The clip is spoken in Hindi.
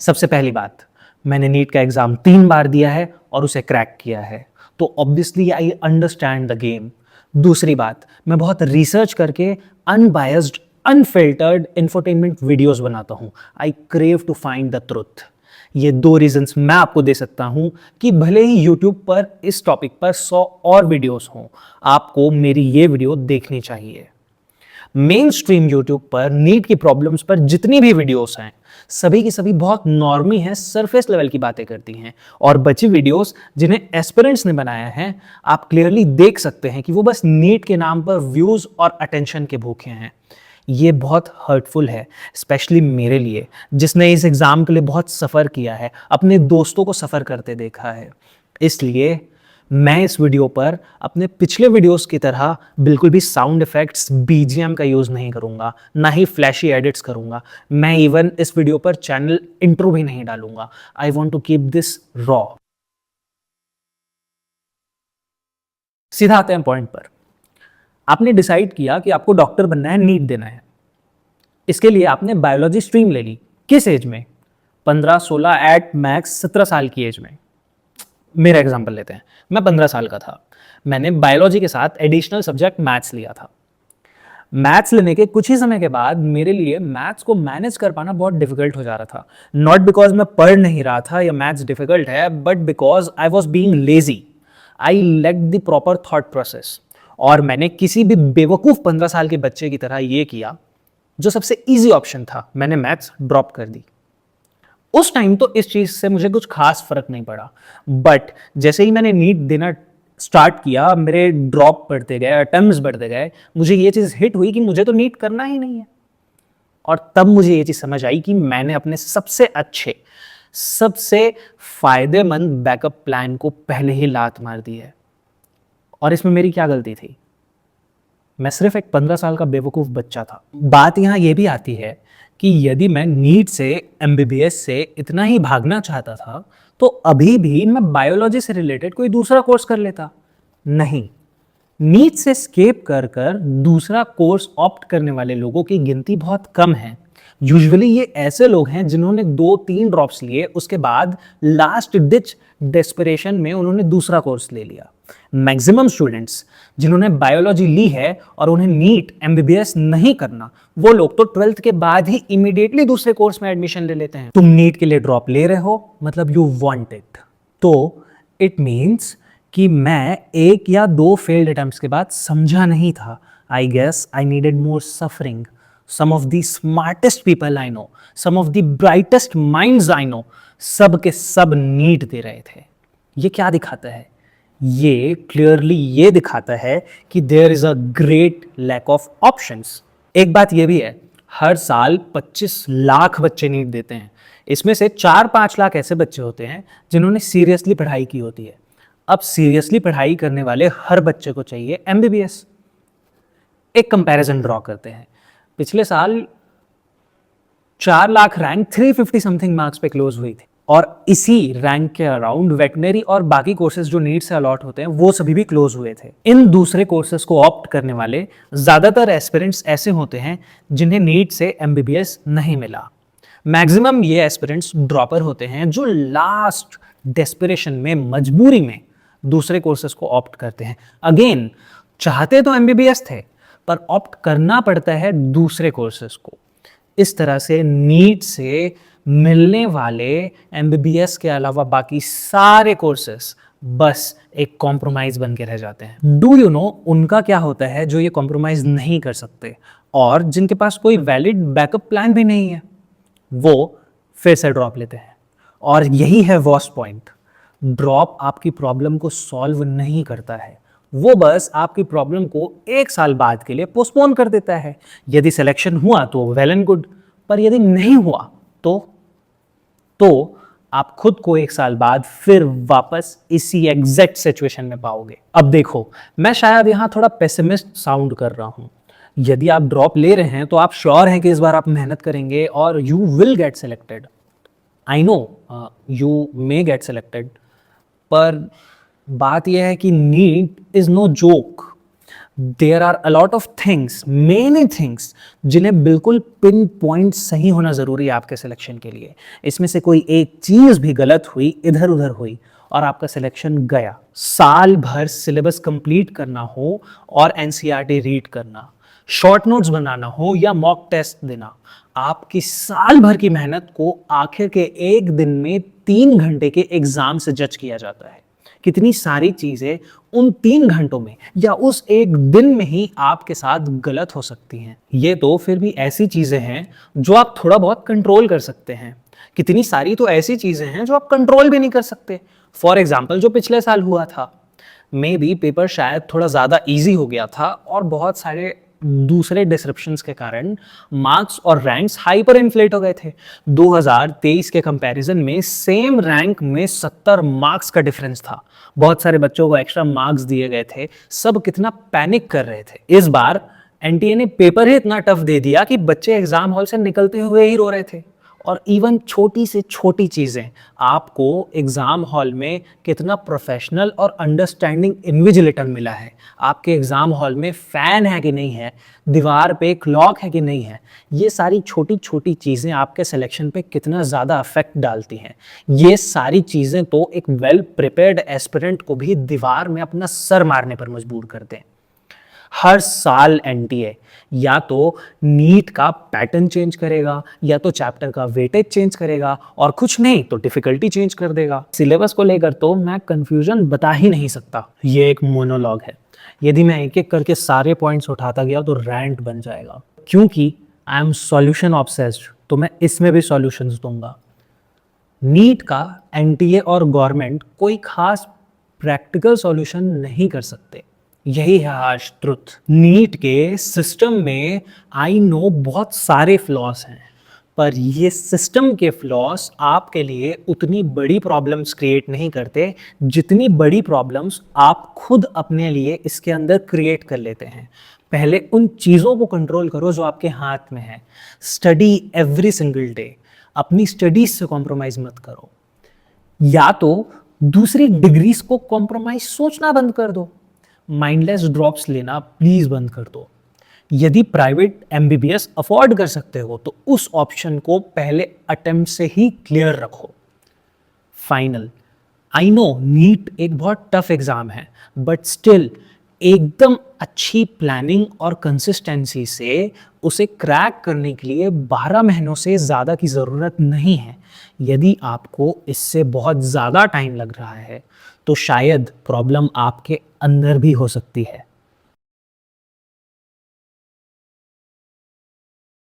सबसे पहली बात, मैंने नीट का एग्जाम 3 बार दिया है और उसे क्रैक किया है, तो obviously I understand the game. दूसरी बात, मैं बहुत रिसर्च करके अनबायस्ड अनफिल्टर्ड इंफोटेनमेंट वीडियोस बनाता हूं। I crave to find the truth. ये 2 रीजंस मैं आपको दे सकता हूं कि भले ही यूट्यूब पर इस टॉपिक पर 100 और वीडियोस हों, आपको मेरी ये वीडियो देखनी चाहिए। मेन स्ट्रीम यूट्यूब पर नीट की प्रॉब्लम्स पर जितनी भी वीडियोस हैं, सभी की सभी बहुत नॉर्मी हैं, सरफेस लेवल की बातें करती हैं। और बची वीडियोस जिन्हें एस्पिरेंट्स ने बनाया है, आप क्लियरली देख सकते हैं कि वो बस नीट के नाम पर व्यूज और अटेंशन के भूखे हैं। ये बहुत हर्टफुल है, स्पेशली मेरे लिए, जिसने इस एग्जाम के लिए बहुत सफ़र किया है, अपने दोस्तों को सफ़र करते देखा है। इसलिए मैं इस वीडियो पर अपने पिछले वीडियोस की तरह बिल्कुल भी साउंड इफेक्ट्स, बीजीएम का यूज़ नहीं करूंगा, ना ही फ्लैशी एडिट्स करूंगा। मैं इवन इस वीडियो पर चैनल इंट्रो भी नहीं डालूंगा। I want to keep this raw. सीधा आते हैं पॉइंट पर। आपने डिसाइड किया कि आपको डॉक्टर बनना है, नीट देना है। इसके लिए आपने बायोलॉजी स्ट्रीम ले ली। किस एज में? 15, 16, एट मैक्स 17 साल की एज में। मेरा एग्जांपल लेते हैं, मैं 15 साल का था। मैंने बायोलॉजी के साथ एडिशनल सब्जेक्ट मैथ्स लिया था। मैथ्स लेने के कुछ ही समय के बाद मेरे लिए मैथ्स को मैनेज कर पाना बहुत डिफिकल्ट हो जा रहा था। नॉट बिकॉज मैं पढ़ नहीं रहा था या मैथ्स डिफिकल्ट है, but because I was being lazy. I lack the proper thought process. और मैंने किसी भी बेवकूफ 15 साल के बच्चे की तरह ये किया, जो सबसे ईजी ऑप्शन था, मैंने मैथ्स ड्रॉप कर दी। उस टाइम तो इस चीज से मुझे कुछ खास फर्क नहीं पड़ा, बट जैसे ही मैंने नीट देना स्टार्ट किया, मेरे ड्रॉप बढ़ते गए, अटेम्प्ट्स बढ़ते गए, मुझे ये चीज हिट हुई कि मुझे तो नीट करना ही नहीं है। और तब मुझे ये चीज समझ आई कि मैंने अपने सबसे अच्छे, सबसे फायदेमंद बैकअप प्लान को पहले ही लात मार दी है। और इसमें मेरी क्या गलती थी? मैं सिर्फ एक 15 साल का बेवकूफ बच्चा था। बात यहां यह भी आती है कि यदि मैं नीट से, एमबीबीएस से इतना ही भागना चाहता था, तो अभी भी मैं बायोलॉजी से रिलेटेड कोई दूसरा कोर्स कर लेता। नहीं, नीट से स्केप कर कर दूसरा कोर्स ऑप्ट करने वाले लोगों की गिनती बहुत कम है। यूजुअली ये ऐसे लोग हैं जिन्होंने 2-3 ड्रॉप्स लिए, उसके बाद लास्ट डिच डेस्परेशन में उन्होंने दूसरा कोर्स ले लिया। मैक्सिमम स्टूडेंट्स जिन्होंने बायोलॉजी ली है और उन्हें नीट, एमबीबीएस नहीं करना, वो लोग तो 12th के बाद ही इमीडिएटली दूसरे कोर्स में एडमिशन ले लेते हैं। तुम नीट के लिए ड्रॉप ले रहे हो, मतलब यू वांट इट, तो इट मीन्स कि मैं 1 या 2 फेल्ड अटेम्प्ट्स के बाद समझा नहीं था। I guess I needed more suffering. Some of the smartest people I know, some of the brightest minds I know, सब के सब नीट दे रहे थे। ये क्या दिखाता है? ये क्लियरली ये दिखाता है कि there is a great lack of options. एक बात ये भी है, हर साल 25 लाख बच्चे नीट देते हैं। इसमें से 4-5 लाख ऐसे बच्चे होते हैं जिन्होंने सीरियसली पढ़ाई की होती है। अब सीरियसली पढ़ाई करने वाले हर बच्चे को चाहिए एमबीबीएस। एक कंपैरिजन ड्रॉ करते हैं। पिछले साल 4 लाख रैंक 350 समथिंग मार्क्स पे क्लोज हुई थी, और इसी रैंक के अराउंड वेटनरी और बाकी कोर्सेज जो नीट से अलॉट होते हैं, वो सभी भी क्लोज हुए थे। इन दूसरे कोर्सेज को ऑप्ट करने वाले ज्यादातर एस्पिरेंट्स ऐसे होते हैं जिन्हें नीट से एमबीबीएस नहीं मिला। मैक्सिमम ये एस्पिरेंट्स ड्रॉपर होते हैं जो लास्ट डेस्परेशन में, मजबूरी में दूसरे कोर्सेज को ऑप्ट करते हैं। अगेन, चाहते तो एमबीबीएस थे, पर ऑप्ट करना पड़ता है दूसरे कोर्सेज को। इस तरह से नीट से मिलने वाले एमबीबीएस के अलावा बाकी सारे कोर्सेस बस एक कॉम्प्रोमाइज बन के रह जाते हैं। डू यू नो उनका क्या होता है जो ये कॉम्प्रोमाइज नहीं कर सकते और जिनके पास कोई वैलिड बैकअप प्लान भी नहीं है? वो फिर से ड्रॉप लेते हैं। और यही है वर्स्ट पॉइंट। ड्रॉप आपकी प्रॉब्लम को सॉल्व नहीं करता है, वो बस आपकी प्रॉब्लम को 1 साल बाद के लिए पोस्टपोन कर देता है। यदि सिलेक्शन हुआ तो वेल एंड गुड, पर यदि नहीं हुआ तो आप खुद को 1 साल बाद फिर वापस इसी एग्जैक्ट सिचुएशन में पाओगे। अब देखो, मैं शायद यहां थोड़ा पेसिमिस्ट साउंड कर रहा हूं। यदि आप ड्रॉप ले रहे हैं तो आप श्योर हैं कि इस बार आप मेहनत करेंगे और you will get selected. I know you may get selected, पर बात यह है कि NEET is no joke. There are a lot of things, many things, जिन्हें बिल्कुल पिन पॉइंट सही होना जरूरी है आपके सिलेक्शन के लिए। इसमें से कोई एक चीज भी गलत हुई, इधर उधर हुई, और आपका सिलेक्शन गया। साल भर सिलेबस कंप्लीट करना हो और एनसीईआरटी रीड करना, शॉर्ट नोट्स बनाना हो या मॉक टेस्ट देना, आपकी साल भर की मेहनत को आखिर के एक दिन में 3 घंटे के एग्जाम से जज किया जाता है। कितनी सारी चीजें उन 3 घंटों में या उस एक दिन में ही आपके साथ गलत हो सकती हैं। ये तो फिर भी ऐसी चीजें हैं जो आप थोड़ा बहुत कंट्रोल कर सकते हैं। कितनी सारी तो ऐसी चीजें हैं जो आप कंट्रोल भी नहीं कर सकते। फॉर एग्जाम्पल, जो पिछले साल हुआ था, मे बी पेपर शायद थोड़ा ज़्यादा इजी हो गया था और बहुत सारे दूसरे डिसरप्शंस के कारण मार्क्स और रैंक्स हाइपर इन्फ्लेट हो गए थे। 2023 के कंपैरिजन में सेम रैंक में 70 मार्क्स का डिफरेंस था। बहुत सारे बच्चों को एक्स्ट्रा मार्क्स दिए गए थे। सब कितना पैनिक कर रहे थे। इस बार एनटीए ने पेपर ही इतना टफ दे दिया कि बच्चे एग्जाम हॉल से निकलते हुए ही रो रहे थे। और इवन छोटी से छोटी चीज़ें आपको एग्ज़ाम हॉल में कितना प्रोफेशनल और अंडरस्टैंडिंग इन्विजिलेटर मिला है, आपके एग्ज़ाम हॉल में फ़ैन है कि नहीं है, दीवार पे क्लॉक है कि नहीं है, ये सारी छोटी छोटी चीज़ें आपके सिलेक्शन पे कितना ज़्यादा अफेक्ट डालती हैं। ये सारी चीज़ें तो एक वेल प्रिपेयर्ड एस्पिरेंट को भी दीवार में अपना सर मारने पर मजबूर कर दें। हर साल एनटीए या तो नीट का पैटर्न चेंज करेगा या तो चैप्टर का वेटेज चेंज करेगा और कुछ नहीं तो डिफिकल्टी चेंज कर देगा। सिलेबस को लेकर तो मैं कंफ्यूजन बता ही नहीं सकता, ये एक मोनोलॉग है। यदि मैं एक एक करके सारे पॉइंट्स उठाता गया तो रैंट बन जाएगा। क्योंकि आई एम सॉल्यूशन ऑब्सेस्ड, तो मैं इसमें भी सॉल्यूशंस दूंगा। नीट का एनटीए और गवर्नमेंट कोई खास प्रैक्टिकल सॉल्यूशन नहीं कर सकते। यही है हार्श ट्रुथ। नीट के सिस्टम में आई नो बहुत सारे फ्लॉस हैं, पर ये सिस्टम के फ्लॉस आपके लिए उतनी बड़ी प्रॉब्लम्स क्रिएट नहीं करते जितनी बड़ी प्रॉब्लम्स आप खुद अपने लिए इसके अंदर क्रिएट कर लेते हैं। पहले उन चीज़ों को कंट्रोल करो जो आपके हाथ में है। Study every single day. अपनी स्टडीज से कॉम्प्रोमाइज मत करो। या तो दूसरी डिग्रीज को कॉम्प्रोमाइज सोचना बंद कर दो। माइंडलेस ड्रॉप्स लेना प्लीज बंद कर दो। यदि प्राइवेट एमबीबीएस अफोर्ड कर सकते हो तो उस ऑप्शन को पहले अटेम्प्ट से ही क्लियर रखो। फाइनल, आई नो नीट एक बहुत टफ एग्जाम है, बट स्टिल एकदम अच्छी प्लानिंग और कंसिस्टेंसी से उसे क्रैक करने के लिए 12 महीनों से ज़्यादा की ज़रूरत नहीं है। यदि आपको इससे बहुत ज़्यादा टाइम लग रहा है तो शायद प्रॉब्लम आपके अंदर भी हो सकती है।